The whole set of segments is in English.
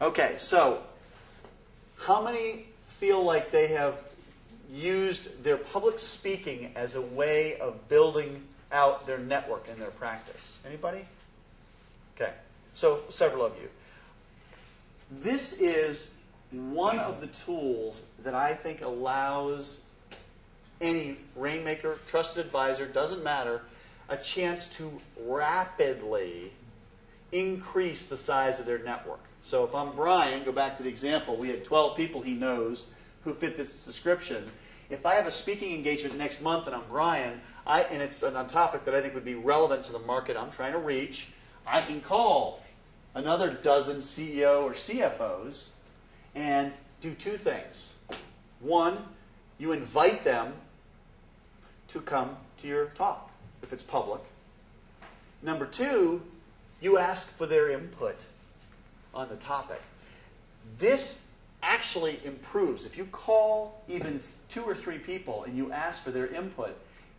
Okay, so how many feel like they have used their public speaking as a way of building out their network and their practice? Anybody? Okay, so several of you. This is one of the tools that I think allows any rainmaker, trusted advisor, doesn't matter, a chance to rapidly increase the size of their network. So if I'm Brian, go back to the example, we had 12 people he knows who fit this description. If I have a speaking engagement next month and I'm Brian, and it's on a topic that I think would be relevant to the market I'm trying to reach, I can call another dozen CEO or CFOs and do two things. One, you invite them to come to your talk, if it's public. Number two, you ask for their input on the topic. This actually improves. If you call even 2 or 3 people and you ask for their input,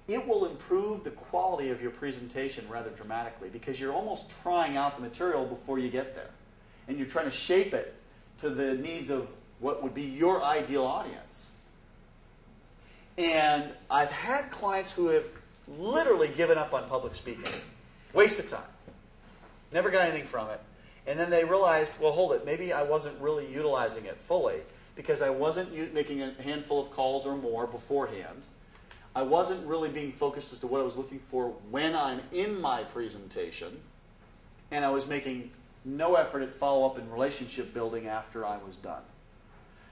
it will improve the quality of your presentation rather dramatically, because you're almost trying out the material before you get there. And you're trying to shape it to the needs of what would be your ideal audience. And I've had clients who have literally given up on public speaking. Waste of time. Never got anything from it. And then they realized, well, hold it, maybe I wasn't really utilizing it fully because I wasn't making a handful of calls or more beforehand. I wasn't really being focused as to what I was looking for when I'm in my presentation. And I was making no effort at follow-up and relationship building after I was done.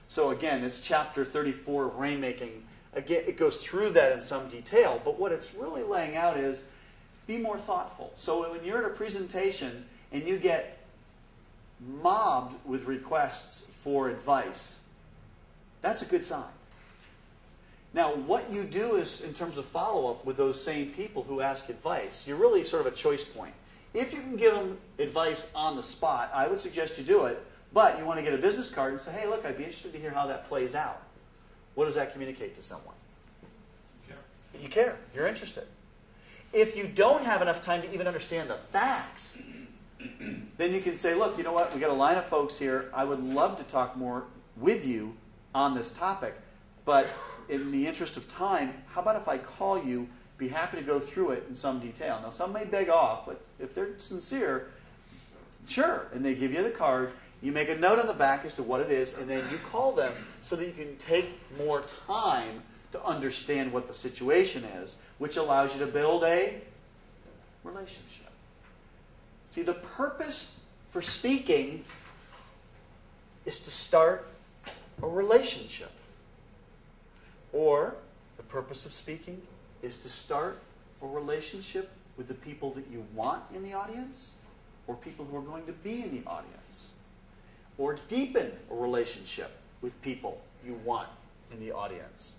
So again, it's chapter 34 of Rainmaking. Again, it goes through that in some detail, but what it's really laying out is be more thoughtful. So when you're at a presentation and you get mobbed with requests for advice, that's a good sign. Now, what you do is, in terms of follow-up with those same people who ask advice, you're really sort of a choice point. If you can give them advice on the spot, I would suggest you do it, but you want to get a business card and say, hey, look, I'd be interested to hear how that plays out. What does that communicate to someone? You care. You're interested. If you don't have enough time to even understand the facts, then you can say, look, you know what? We've got a line of folks here. I would love to talk more with you on this topic, but in the interest of time, how about if I call you, be happy to go through it in some detail. Now, some may beg off, but if they're sincere, sure. And they give you the card. You make a note on the back as to what it is, and then you call them so that you can take more time to understand what the situation is, which allows you to build a relationship. See, the purpose for speaking is to start a relationship. Or the purpose of speaking is to start a relationship with the people that you want in the audience, or people who are going to be in the audience. Or deepen a relationship with people you want in the audience.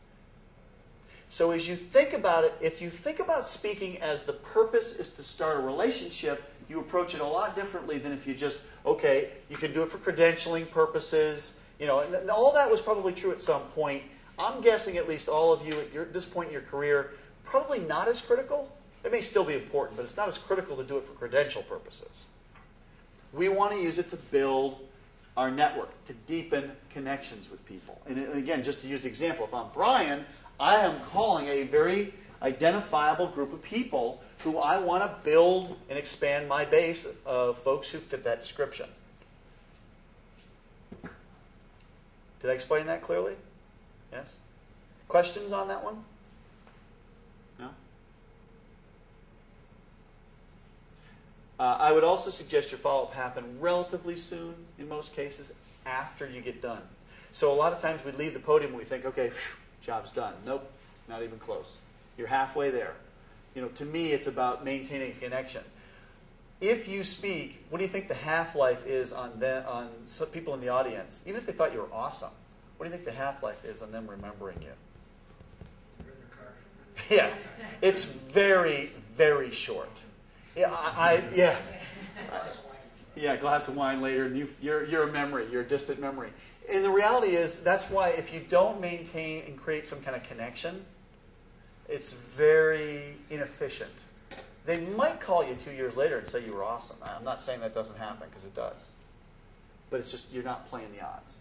So as you think about it, if you think about speaking as the purpose is to start a relationship, you approach it a lot differently than if you just, okay, you can do it for credentialing purposes. You know, and all that was probably true at some point. I'm guessing at least all of you at this point in your career, probably not as critical. It may still be important, but it's not as critical to do it for credential purposes. We want to use it to build our network, to deepen connections with people. And again, just to use the example, if I'm Brian, I am calling a very identifiable group of people who I want to build and expand my base of folks who fit that description. Did I explain that clearly? Yes? Questions on that one? No? I would also suggest your follow-up happen relatively soon, in most cases, after you get done. So a lot of times we leave the podium and we think, okay, job's done. Nope, not even close. You're halfway there. You know, to me, it's about maintaining a connection. If you speak, what do you think the half-life is on some people in the audience? Even if they thought you were awesome, what do you think the half-life is on them remembering you? Yeah, it's very, very short. Yeah, glass of wine later, and you're a memory. You're a distant memory. And the reality is, that's why if you don't maintain and create some kind of connection, it's very inefficient. They might call you 2 years later and say you were awesome. I'm not saying that doesn't happen, because it does. but it's just you're not playing the odds.